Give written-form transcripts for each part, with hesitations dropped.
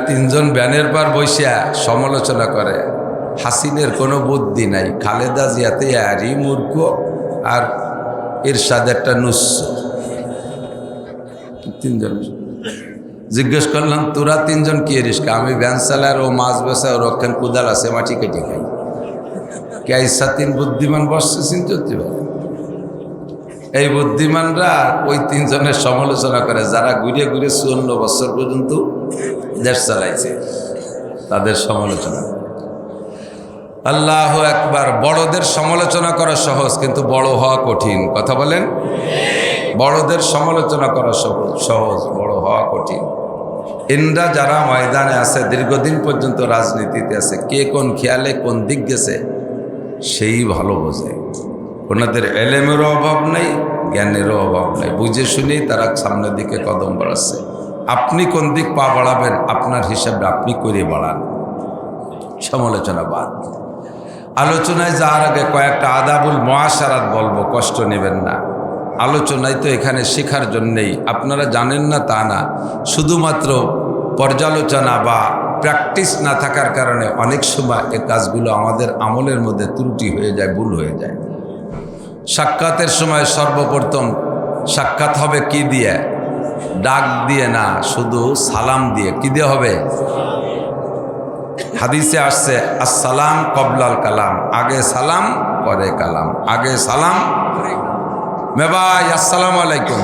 তিনজন ব্যানের পর বসিয়া সমালোচনা করে। হাসিনের কোনো বুদ্ধি নাই, খালেদা জিয়াতে আরই মূর্খ, আর এরশাদ একটা নুস। তিনজন জিজ্ঞেস করলাম, তোরা তিনজন কি রিস্কা? আমি ভ্যান চালার, ও মাছ বেচা, ও রক্ষণ কুদাল আছে, মাটি কেটে খাই। কে ইচ্ছা তিন বুদ্ধিমান বসছে চিন্তা করতে পারে? এই বুদ্ধিমানরা ওই তিনজনের সমালোচনা করে যারা ঘুরে ঘুরে 54 বছর পর্যন্ত দেশ চালাইছে, তাদের সমালোচনা। আল্লাহু আকবার। বড়দের সমালোচনা করা সহজ, কিন্তু বড় হওয়া কঠিন। কথা বলেন। বড়দের সমালোচনা করা সহজ, বড় হওয়া কঠিন। ইন্দ্রা যারা ময়দানে আছে, দীর্ঘদিন পর্যন্ত রাজনীতিতে আছে, কে কোন খেয়ালে কোন দিক গেছে সেই ভালো বোঝে। ওনাদের এলেমেরও অভাব নেই, জ্ঞানেরও অভাব নেই, বুঝে শুনেই তারা সামনের দিকে কদম বাড়াচ্ছে। আপনি কোন দিক পা বাড়াবেন আপনার হিসাবে আপনি করে বাড়ান। সমালোচনা বাদ। আলোচনায় যাওয়ার আগে কয়েকটা আদাবুল মুআশারাত বলবো, কষ্ট নেবেন না। আলোচনায় তো এখানে শেখার জন্যেই, আপনারা জানেন না তা না, শুধুমাত্র পর্যালোচনা বা প্র্যাকটিস না থাকার কারণে অনেক সময় এই কাজগুলো আমাদের আমলের মধ্যে ত্রুটি হয়ে যায়, ভুল হয়ে যায়। সাক্ষাতের সময় সর্বপ্রথম সাক্ষাৎ হবে কি দিয়ে? ডাক দিয়ে না, শুধু সালাম দিয়ে। কি দিয়ে হবে? হাদিসে আসছে আসসালাম কবলাল কালাম, আগে সালাম পরে কালাম। আগে সালাম, মেবাই আসসালামু আলাইকুম,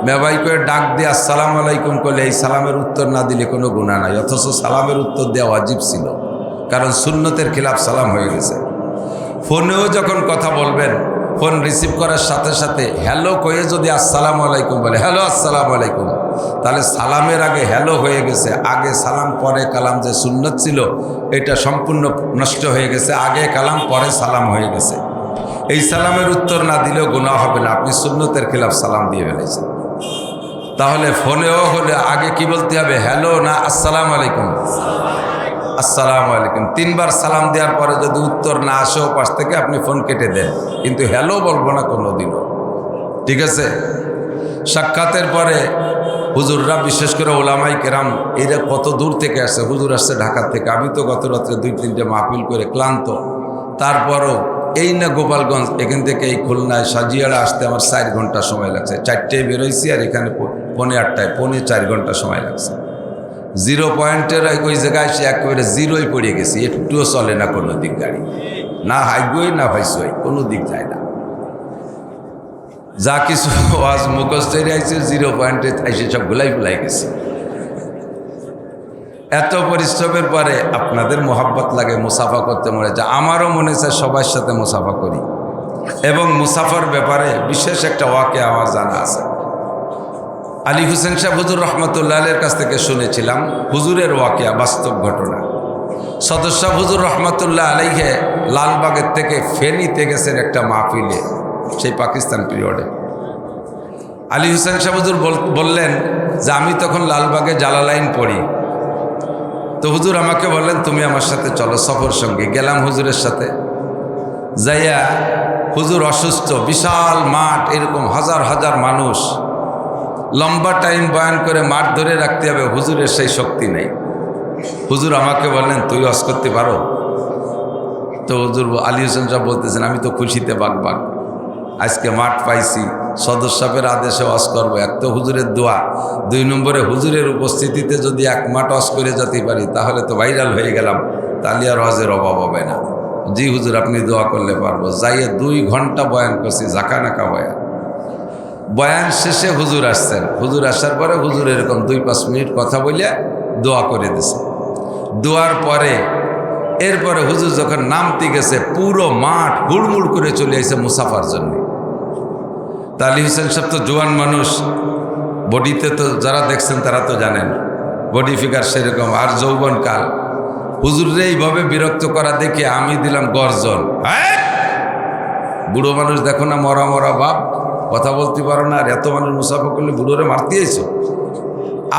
মেবাই করে ডাক দিয়ে আসসালামু আলাইকুম করলে এই সালামের উত্তর না দিলে কোনো গুনাহ নাই, অথচ সালামের উত্তর দেওয়া ওয়াজিব ছিল, কারণ সুন্নতের খিলাফ সালাম হয়ে গেছে। ফোনেও যখন কথা বলবেন, ফোন রিসিভ করার সাথে সাথে হ্যালো কয়ে যদি আসসালামু আলাইকুম বলে, হ্যালো আসসালামু আলাইকুম, তাহলে সালামের আগে হ্যালো হয়ে গেছে। আগে সালাম পরে কালাম যে সুন্নত ছিল, এটা সম্পূর্ণ নষ্ট হয়ে গেছে। আগে কালাম পরে সালাম হয়ে গেছে। এই সালামের উত্তর না দিলেও গুনাহ হবে না, আপনি সুন্নতের খিলাফ সালাম দিয়ে ফেলেছেন। তাহলে ফোনেও হলে আগে কি বলতে হবে? হ্যালো না আসসালামু আলাইকুম? আসসালামু আলাইকুম। 3 বার সালাম দেওয়ার পরে যদি উত্তর না আসেও পাশ থেকে, আপনি ফোন কেটে দেন, কিন্তু হ্যালো বলবো না কোনো দিনও। ঠিক আছে? সাক্ষাতের পরে হুজুররা, বিশেষ করে ওলামাই কেরাম, এরা কত দূর থেকে আসছে। হুজুর আসছে ঢাকা থেকে, আমি তো গত রাত্রে 2-3টে মাহফিল করে ক্লান্ত, তারপরও এই না গোপালগঞ্জ, এখান থেকে এই খুলনায় সাজিয়াড়া আসতে আমার 4 ঘন্টা সময় লাগছে। 4টায় বেরোইছি, আর এখানে 8:45, 4.5 ঘন্টা সময় লাগছে। 0 পয়েন্টের ওই জায়গায় এসে একেবারে জিরোই পড়ে গেছি, একটুও চলে না কোনো দিক গাড়ি, না হাইগোই না ভাইসই, কোনো দিক যায় না। যা কিছু আজ মুখস্থ আইছে 0 পয়েন্টে এসে সব গুলাই গেছে। এত পরিশ্রমের পরে আপনাদের মোহাব্বত লাগে, মুসাফা করতে মনে চায়। আমারও মনে চায় সবার সাথে মুসাফা করি, এবং মুসাফার ব্যাপারে বিশেষ একটা ওয়াকিয়া আমার জানা আছে। আলী হোসেন শাহ হুজুর রহমতুল্লাহ আলের কাছ থেকে শুনেছিলাম হুজুরের ওয়াকিয়া, বাস্তব ঘটনা। সদর শাহ হুজুর রহমতুল্লাহ আলাইহে লালবাগের থেকে ফেনীতে গেছেন একটা মাহফিলে, সেই পাকিস্তান পিরিয়ডে। আলী হোসেন শাহ হুজুর বললেন যে আমি তখন লালবাগে জালালাইন পড়ি, তো হুজুর আমাকে বললেন তুমি আমার সাথে চলো সফর সঙ্গে। গেলাম হুজুরের সাথে, যাইয়া হুজুর অসুস্থ, বিশাল মাঠ, এরকম হাজার হাজার মানুষ, লম্বা টাইম বয়ান করে মাঠ ধরে রাখতে হবে, হুজুরের সেই শক্তি নেই। হুজুর আমাকে বললেন তুই ওয়াজ করতে পারো? তো হুজুর আলী হোসেন সাহেব বলতেছেন আমি তো খুশিতে বাগ, আজকে মাঠ পাইছি, সদর সাহেবের আদেশে ওয়াজ করবো। এক তো হুজুরের দোয়া, 2 নম্বরে হুজুরের উপস্থিতিতে যদি 1 মাঠ ওয়াজ করে যেতে পারি তাহলে তো ভাইরাল হয়ে গেলাম, তাহলে আর ওয়াজের অভাব হবে না। জি হুজুর আপনি দোয়া করলে পারবো। যাইয়ে 2 ঘন্টা বয়ান করছি, ঝাঁকানাকা বয়ান। বয়ান শেষে হুজুর আসছেন। হুজুর আসার পরে হুজুর এরকম 2-5 মিনিট কথা বলে দোয়া করে দিছে। দোয়ার পরে এরপরে হুজুর যখন নামতে গেছে, পুরো মাঠ হুড়মুড় করে চলে আসে মুসাফার জন্য। তা আলী হোসেন সাহেব তো জোয়ান মানুষ, বডিতে তো যারা দেখছেন তারা তো জানেন, বডি ফিগার সেরকম, আর যৌবনকাল। হুজুরে এইভাবে বিরক্ত করা দেখে আমি দিলাম গর্জন, বুড়ো মানুষ দেখো না, মরা মরা বাপ, কথা বলতে পারো না, আর এত মানুষ মুসাফা করলে বুড়োরে মারতে এসো।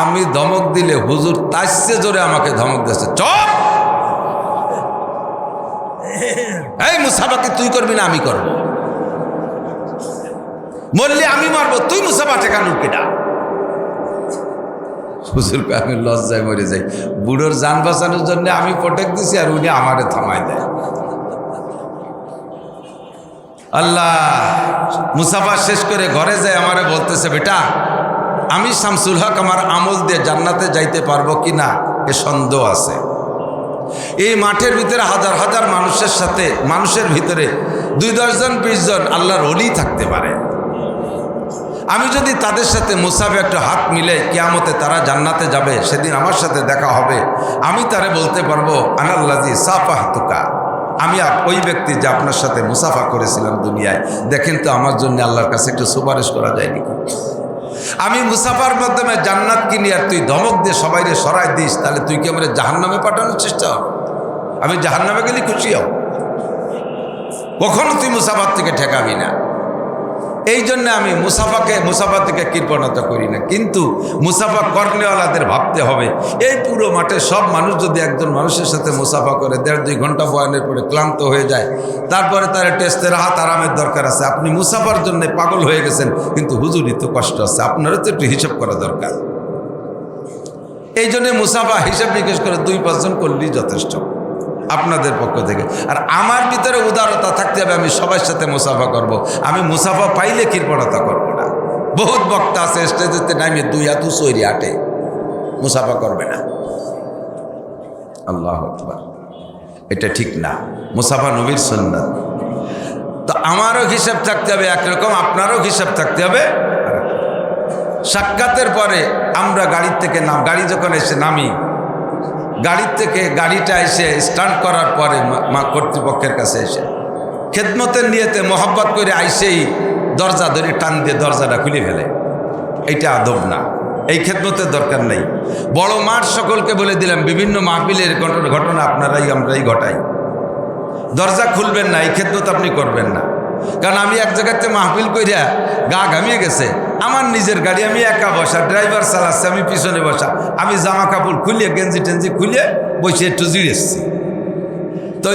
আমি ধমক দিলে হুজুর তাইসে জোরে আমাকে ধমক দিয়েছে, চপ, এই মুসাফাকে তুই করবি না আমি করব, মরলে আমি মারবো, তুই মুসাফা ঠেকানোর কিনা। হুজুর কয় আমি লজ্জায় মরে যাই, বুড়োর যান বাঁচানোর জন্য আমি প্রোটেক্ট দিছি আর উনি আমারে থামায় দেয়। আল্লাহ মুসাফা শেষ করে ঘরে যায় আমারে বলতেছে, বেটা আমি শামসুল হক আমার আমল দিয়ে জান্নাতে যাইতে পারবো কি না এ সন্দেহ আছে। এই মাঠের ভিতরে হাজার হাজার মানুষের ভিতরে 2-10 জন 20 জন আল্লাহর ওলি থাকতে পারে। আমি যদি তাদের সাথে মুসাফে একটা হাত মিলে কিয়ামতে তারা জান্নাতে যাবে, সেদিন আমার সাথে দেখা হবে, আমি তারে বলতে পারবো আনাল্লাযী সাফাহতুকা, আমি ওই ব্যক্তি যে আপনার সাথে মুসাফা করেছিলাম দুনিয়ায়, দেখেন তো আমার জন্য আল্লাহর কাছে একটু সুপারিশ করা যায় নাকি। আমি মুসাফার মাধ্যমে জান্নাত কিনি আর তুই ধমক দিয়ে সবাইরে সরাই দিস, তাহলে তুই কি আমার জাহান্নামে পাঠানোর চেষ্টা হব? আমি জাহান্নামে গেলে খুশি হব, কখনো তুই মুসাফার থেকে ঠেকাবি না। এই জন্য আমি মুসাফা থেকে কৃপণতা করি না। কিন্তু মুসাফা কর্নেওয়ালাদের ভাবতে হবে, এই পুরো মাঠে সব মানুষ যদি একজন মানুষের সাথে মুসাফা করে 1.5-2 ঘন্টা বয়ানের পরে ক্লান্ত হয়ে যায়, তারপরে তার টেস্টে রাহাত আরামের দরকার আছে। আপনি মুসাফার জন্য পাগল হয়ে গেছেন, কিন্তু হুজুরই তো কষ্ট আছে, আপনারও তো একটু হিসাব করা দরকার। এই জন্য মুসাফা হিসাব নিকেশ করে 2-5 জন করলেই যথেষ্ট আপনাদের পক্ষ থেকে। আর আমার ভিতরে উদারতা থাকতে হবে, আমি সবার সাথে মুসাফা করব। আমি মুসাফা পাইলে কৃপণতা করব না। বহুত বক্তা আছে স্টেজেতে নামে 2 হাত উঁচু হাঁটে, মুসাফা করবে না। আল্লাহু আকবার, এটা ঠিক না। মুসাফা নবীর সুন্নাত। তো আমারও হিসাব থাকতে হবে একরকম, আপনারও হিসাব থাকতে হবে। সাক্ষাতের পরে আমরা গাড়ির থেকে গাড়ি যখন এসে নামি, গাড়ির থেকে গাড়িটা এসে স্টার্ট করার পরে কর্তৃপক্ষের কাছে এসে খেদমতের নিয়েতে মোহাব্বত করে আইসেই দরজা ধরে টান দিয়ে দরজাটা খুলে ফেলে, এইটা আদব না। এই খেদমতের দরকার নেই। বড় মাঠ সকলকে বলে দিলাম, বিভিন্ন মাহফিলের ঘটনা আমরাই ঘটাই। দরজা খুলবেন না, এই খেদমত আপনি করবেন না। কারণ আমি এক জায়গাতে মাহফিল কইরা গা ঘামিয়ে গেছে, আমার নিজের গাড়ি, আমি একা বসা, ড্রাইভার চালাচ্ছে, আমি পিছনে বসা, আমি জামা কাপড় খুলিয়ে গেঞ্জি টেঞ্জি খুলিয়ে বসে একটু জিরেছি। তো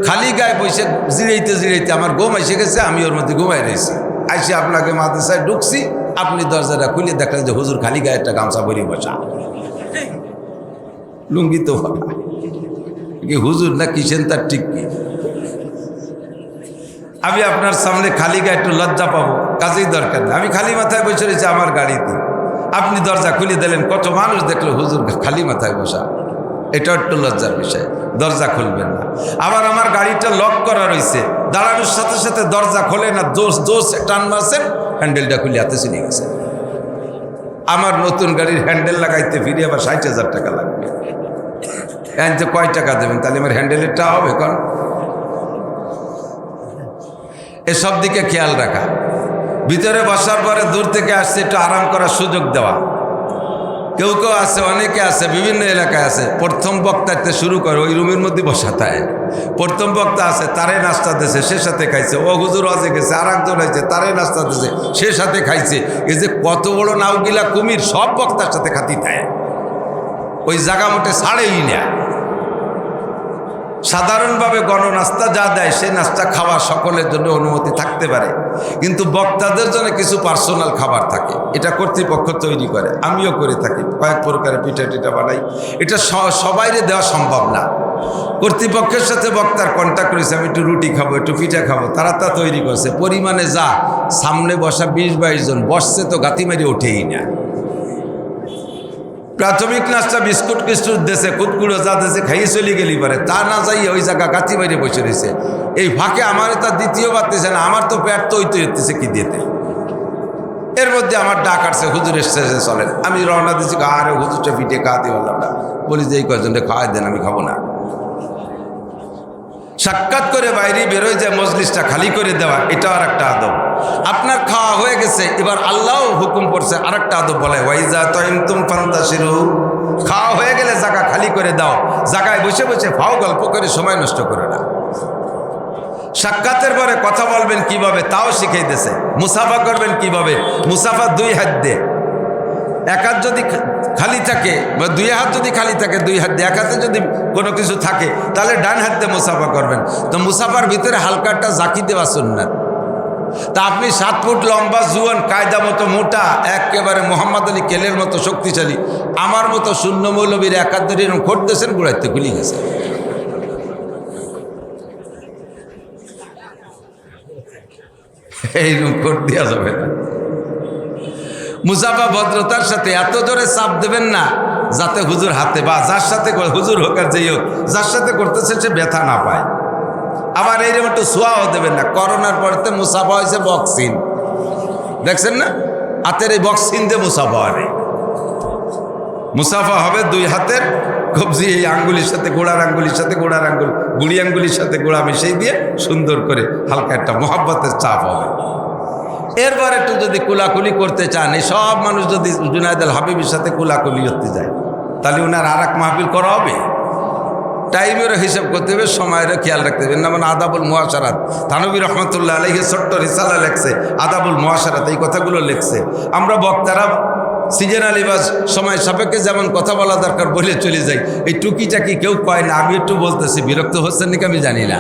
খালি গায়ে বসে জিরাইতে আমার ঘুম এসে গেছে, আমি ওর মধ্যে ঘুমাই রয়েছি। আইসে আপনাকে মাদ্রাসায় ঢুকছি, আপনি দরজাটা খুলে দেখলেন যে হুজুর খালি গায়ে একটা গামছা ভরি বসা, লুঙ্গি তো কি হুজুর না কিসেন তার ঠিক কি। আমি আপনার সামনে খালি গায়ে একটু লজ্জা পাবো, কাজেই দরকার না। আমি খালি মাথায় বসে রয়েছি আমার গাড়িতে, আপনি দরজা খুলে দিলেন, কত মানুষ দেখলো হুজুর খালি মাথায় বসা, এটা একটু লজ্জার বিষয়। দরজা খুলবেন না। আবার আমার গাড়িটা লক করা রয়েছে, দাঁড়ানোর সাথে সাথে দরজা খোলে না, জোস টান মারছেন, হ্যান্ডেলটা খুলে হাতে চলে গেছে। আমার নতুন গাড়ির হ্যান্ডেল লাগাইতে ফিরে আবার 60,000 টাকা লাগবে। যে কয় টাকা দেবেন, তাহলে আমার হ্যান্ডেলেরটা হবে? কারণ এসব দিকে খেয়াল রাখা। ভিতরে বসার পরে দূর থেকে আসছে একটু আরাম করার সুযোগ দেওয়া। কেউ আছে, অনেকে আছে, বিভিন্ন এলাকায় আছে, প্রথম বক্তাতে শুরু করে ওই রুমের মধ্যে বসা থাকে। প্রথম বক্তা আছে, তারে নাস্তা দিয়েছে, সে সাথে খাইছে। ও হুজুর আজে গেছে, আর একজন হয়েছে, তারে নাস্তা দিয়েছে, সে সাথে খাইছে। এই যে কত বড় নাওগিলা কুমির, সব বক্তার সাথে খাতি থাকে, ওই জায়গা মোটে ছাড়েই না। সাধারণভাবে গণনাস্তা যা দেয় সেই নাস্তা খাওয়া সকলের জন্য অনুমতি থাকতে পারে, কিন্তু বক্তাদের জন্য কিছু পার্সোনাল খাবার থাকে, এটা কর্তৃপক্ষ তৈরি করে। আমিও করে থাকি, কয়েক প্রকারের পিঠা টিঠা বানাই। এটা সবাইরে দেওয়া সম্ভব না। কর্তৃপক্ষের সাথে বক্তার কন্ট্যাক্ট করেছে, আমি একটু রুটি খাবো, একটু পিঠা খাবো, তারা তা তৈরি করছে। পরিমাণে যা, সামনে বসা 20-22 জন বসছে, তো গাতি মারি ওঠেই না। প্রাথমিক নাস্তা বিস্কুট টিস্কুট দেশে, কুটকুড়ো যা দেশে খাইয়ে চলে গেলি পারে, তা না যাইয়ে ওই জায়গা গাতি বাইরে বসে রয়েছে। এই ফাঁকে আমার তা দ্বিতীয় বাড়তেছে না, আমার তো পেট তৈরি হতেছে কি দিতে। এর মধ্যে আমার ডাক আসছে, হুজুরের শেষে চলেন। আমি রওনা দিচ্ছি, আরে হুজুরটা পিঠে খাওয়াতে পারলাম না। বলি যে এই কয়েকজনটা খাওয়াই দেন, আমি খাবো না। সাক্ষাৎ করে বাইরে বেরোয় যায়, মজলিসটা খালি করে দেওয়া, এটা আর একটা আদব। আপনার খাওয়া হয়ে গেছে, এবার আল্লাহ হুকুম করছে আর একটা আদব, বলে ওয়াইজা তাইমতুম ফান্তাশিরু, খাওয়া হয়ে গেলে জায়গা খালি করে দাও, জায়গায় বসে বসে ফাও গল্প করে সময় নষ্ট করে না। সাক্ষাতের পরে কথা বলবেন কিভাবে তাও শিখিয়ে দিয়েছে। মুসাফা করবেন কিভাবে, মুসাফা 2 হাত দিয়ে, এক হাত যদি খালি থাকে বা 2 হাত যদি খালি থাকে 2 হাত দিয়ে, এক হাতে যদি কোনো কিছু থাকে তাহলে ডান হাত দিয়ে মুসাফা করবেন। তো মুসাফার ভিতরে হালকা একটা জাকি দেওয়া সুন্নাত। তা আপনি 7 ফুট লম্বা জুয়ান কায়দা মতো মোটা একেবারে মোহাম্মদ আলী কেলের মতো শক্তিশালী, আমার মতো শূন্য মৌলবীর একাত্তর এরকম করতেছেন, গুড়াইতে খুলি গেছে। এইরকম কোট দেওয়া যাবে না। মুসাফা ভদ্রতার সাথে এত জোরে চাপ দেবেন না যাতে হুজুর হাতে বা যার সাথে হুজুর হোক আর যেই হোক যার সাথে করতেছে সে ব্যথা না পায়। আবার এইরকম একটু ছোঁয়াও দেবেন না। করোনার পরেতে মুসাফা হয়েছে বক্সিন, দেখছেন না? হাতের এই বক্সিন দিয়ে মুসাফা হবে। মুসাফা হবে 2 হাতের কবজি, এই আঙ্গুলির সাথে গোড়ার আঙ্গুলির সাথে গোড়ার আঙ্গুল, গুড়ি আঙ্গুলির সাথে গোড়া মিশিয়ে দিয়ে সুন্দর করে হালকা একটা মহব্বতের চাপ হবে। এরপর একটু যদি কুলাকুলি করতে চান, এই সব মানুষ যদি জুনায়েদ আল হাবিবের সাথে কুলাকুলি করতে যায় তাহলে ওনার আর এক মাহফিল করা হবে। টাইমেরও হিসাব করতে হবে, সময়েরও খেয়াল রাখতে হবে। যেমন আদাবুল মুআশারাত, থানবী রহমতুল্লাহ আলাইহি ছোট্ট রিসালা লেখছে, আদাবুল মুআশারাত, এই কথাগুলো লেখছে। আমরা বক্তারা সিজনালি বাস সময় সাপেক্ষে যেমন কথা বলা দরকার বলে চলে যাই, এই টুকিটাকি কেউ কয় না। আমি একটু বলতেছি, বিরক্ত হচ্ছেন নাকি আমি জানি না।